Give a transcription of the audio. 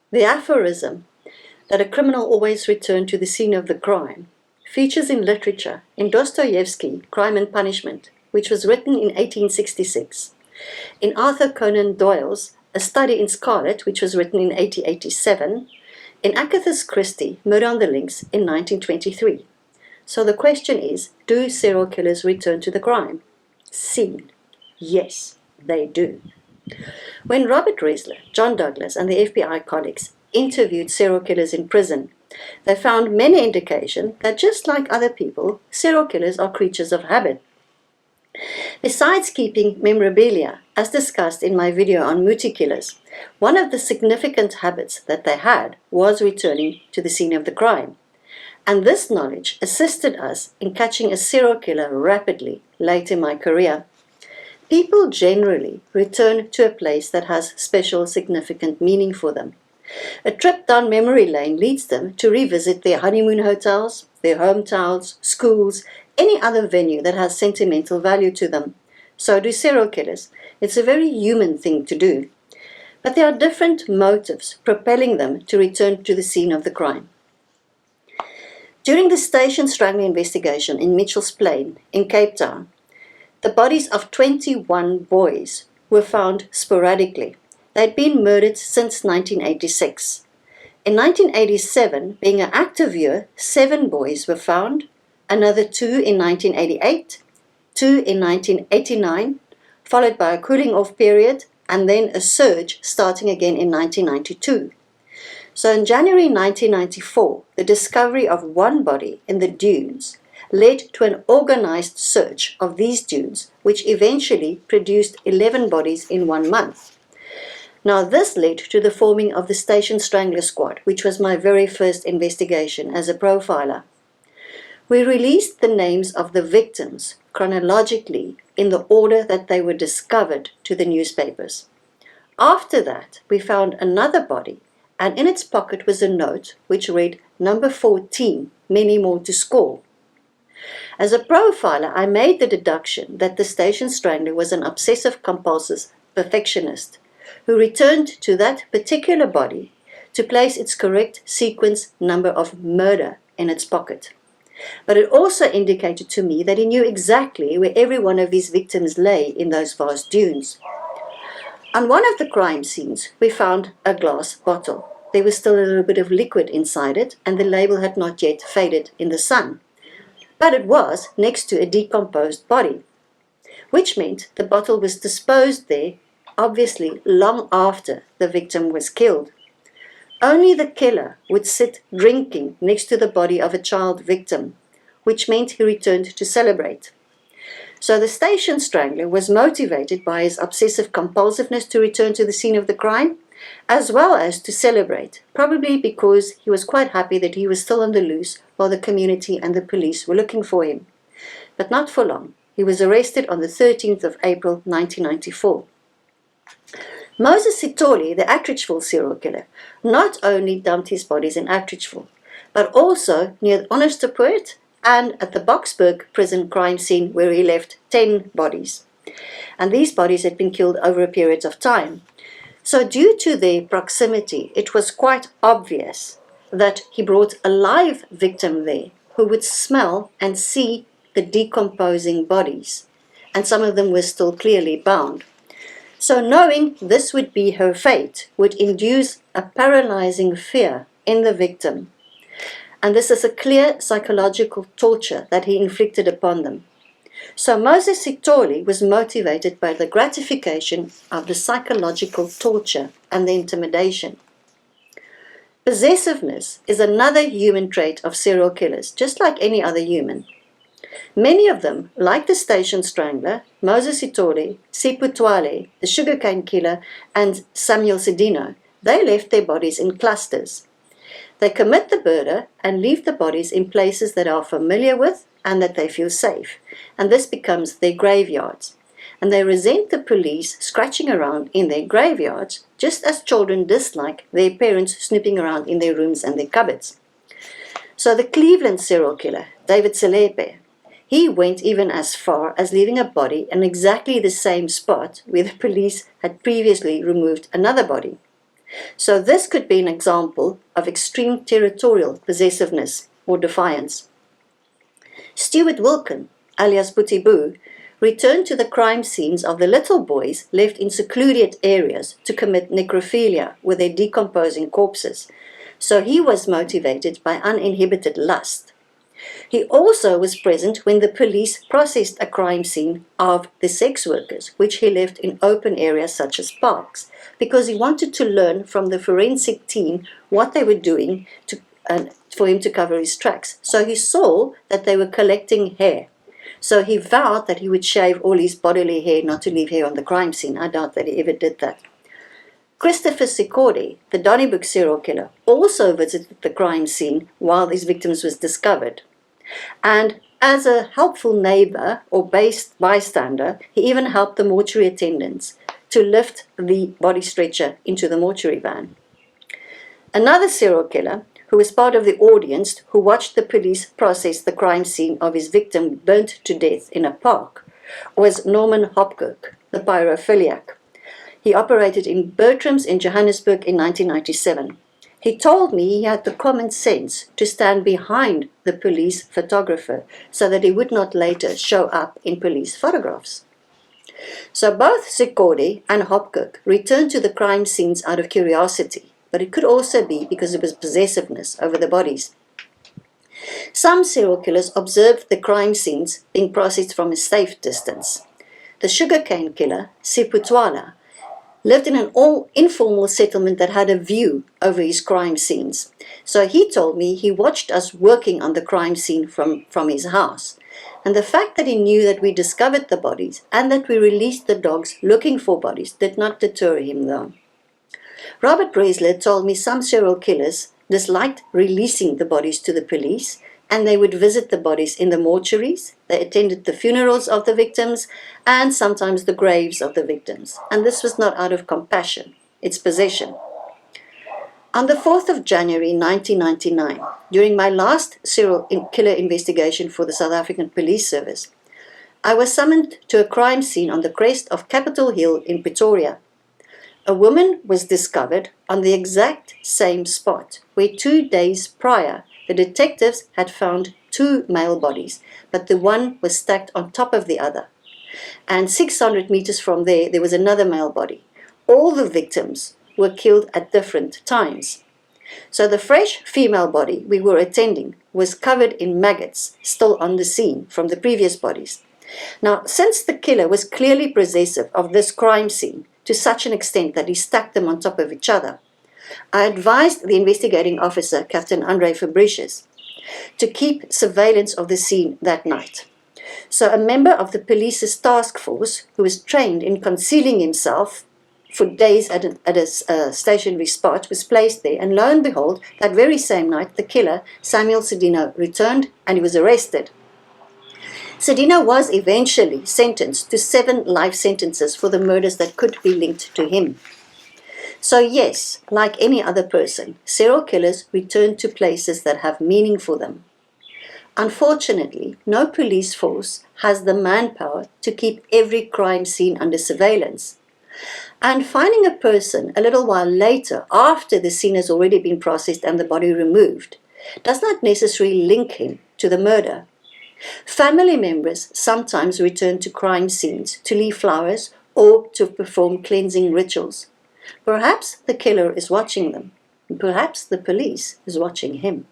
The aphorism that a criminal always returned to the scene of the crime features in literature in Dostoyevski, Crime and Punishment, which was written in 1866, in Arthur Conan Doyle's A Study in Scarlet, which was written in 1887, in Agatha's Christie, Murder on the Links, in 1923. So the question is, do serial killers return to the crime scene? Yes, they do. When Robert Ressler, John Douglas, and the FBI colleagues interviewed serial killers in prison, they found many indications that just like other people, serial killers are creatures of habit. Besides keeping memorabilia, as discussed in my video on Muti killers, one of the significant habits that they had was returning to the scene of the crime. And this knowledge assisted us in catching a serial killer rapidly late in my career. People generally return to a place that has special significant meaning for them. A trip down memory lane leads them to revisit their honeymoon hotels, their hometowns, schools, any other venue that has sentimental value to them. So do serial killers. It's a very human thing to do. But there are different motives propelling them to return to the scene of the crime. During the Station Strangler investigation in Mitchell's Plain in Cape Town, the bodies of 21 boys were found sporadically. They'd been murdered since 1986. In 1987, being an active year, 7 boys were found, another 2 in 1988, 2 in 1989, followed by a cooling off period, and then a surge starting again in 1992. So in January 1994, the discovery of one body in the dunes led to an organized search of these dunes, which eventually produced 11 bodies in 1 month. Now this led to the forming of the Station Strangler Squad, which was my very first investigation as a profiler. We released the names of the victims chronologically in the order that they were discovered to the newspapers. After that, we found another body, and in its pocket was a note which read, "Number 14, many more to score." As a profiler, I made the deduction that the Station Strangler was an obsessive-compulsive perfectionist who returned to that particular body to place its correct sequence number of murder in its pocket. But it also indicated to me that he knew exactly where every one of his victims lay in those vast dunes. On one of the crime scenes, we found a glass bottle. There was still a little bit of liquid inside it, and the label had not yet faded in the sun. But it was next to a decomposed body, which meant the bottle was disposed there, obviously long after the victim was killed. Only the killer would sit drinking next to the body of a child victim, which meant he returned to celebrate. So the Station Strangler was motivated by his obsessive compulsiveness to return to the scene of the crime, as well as to celebrate, probably because he was quite happy that he was still on the loose while the community and the police were looking for him. But not for long. He was arrested on the 13th of April 1994. Moses Sitoli, the Attridgeville serial killer, not only dumped his bodies in Attridgeville, but also near Onderstepoort and at the Boksburg prison crime scene where he left 10 bodies. And these bodies had been killed over a period of time. So due to their proximity, it was quite obvious that he brought a live victim there who would smell and see the decomposing bodies, and some of them were still clearly bound. So knowing this would be her fate would induce a paralyzing fear in the victim. And this is a clear psychological torture that he inflicted upon them. So Moses Sitoli was motivated by the gratification of the psychological torture and the intimidation. Possessiveness is another human trait of serial killers, just like any other human. Many of them, like the Station Strangler, Moses Sitoli, Sipho Twale, the Sugarcane Killer, and Samuel Sedino, they left their bodies in clusters. They commit the murder and leave the bodies in places that they are familiar with and that they feel safe, and this becomes their graveyards. And they resent the police scratching around in their graveyards, just as children dislike their parents snooping around in their rooms and their cupboards. So the Cleveland serial killer, David Selepe, he went even as far as leaving a body in exactly the same spot where the police had previously removed another body. So this could be an example of extreme territorial possessiveness or defiance. Stuart Wilson, alias Boo, returned to the crime scenes of the little boys left in secluded areas to commit necrophilia with their decomposing corpses. So he was motivated by uninhibited lust. He also was present when the police processed a crime scene of the sex workers, which he left in open areas such as parks, because he wanted to learn from the forensic team what they were doing for him to cover his tracks. So he saw that they were collecting hair. So he vowed that he would shave all his bodily hair, not to leave hair on the crime scene. I doubt that he ever did that. Christopher Siccordi, the Donnybrook serial killer, also visited the crime scene while his victims was discovered. And as a helpful neighbor or bystander, he even helped the mortuary attendants to lift the body stretcher into the mortuary van. Another serial killer, who was part of the audience who watched the police process the crime scene of his victim burnt to death in a park, was Norman Hopkirk, the pyrophiliac. He operated in Bertram's in Johannesburg in 1997. He told me he had the common sense to stand behind the police photographer so that he would not later show up in police photographs. So both Siccordi and Hopkirk returned to the crime scenes out of curiosity, but it could also be because it was possessiveness over the bodies. Some serial killers observed the crime scenes being processed from a safe distance. The sugarcane killer, Siputwala, lived in an all-informal settlement that had a view over his crime scenes. So he told me he watched us working on the crime scene from his house. And the fact that he knew that we discovered the bodies and that we released the dogs looking for bodies did not deter him though. Robert Bresler told me some serial killers disliked releasing the bodies to the police, and they would visit the bodies in the mortuaries. They attended the funerals of the victims and sometimes the graves of the victims. And this was not out of compassion, it's possession. On the 4th of January 1999, during my last serial killer investigation for the South African Police Service, I was summoned to a crime scene on the crest of Capitol Hill in Pretoria. A woman was discovered on the exact same spot where 2 days prior the detectives had found 2 male bodies, but the one was stacked on top of the other. And 600 meters from there was another male body. All the victims were killed at different times. So the fresh female body we were attending was covered in maggots still on the scene from the previous bodies. Now, since the killer was clearly possessive of this crime scene to such an extent that he stacked them on top of each other, I advised the investigating officer, Captain Andre Fabricius, to keep surveillance of the scene that night. So a member of the police's task force, who was trained in concealing himself for days at a stationary spot, was placed there, and lo and behold, that very same night, the killer, Samuel Sedino, returned and he was arrested. Sedino was eventually sentenced to 7 life sentences for the murders that could be linked to him. So yes, like any other person, serial killers return to places that have meaning for them. Unfortunately, no police force has the manpower to keep every crime scene under surveillance. And finding a person a little while later, after the scene has already been processed and the body removed, does not necessarily link him to the murder. Family members sometimes return to crime scenes to leave flowers or to perform cleansing rituals. Perhaps the killer is watching them, and perhaps the police is watching him.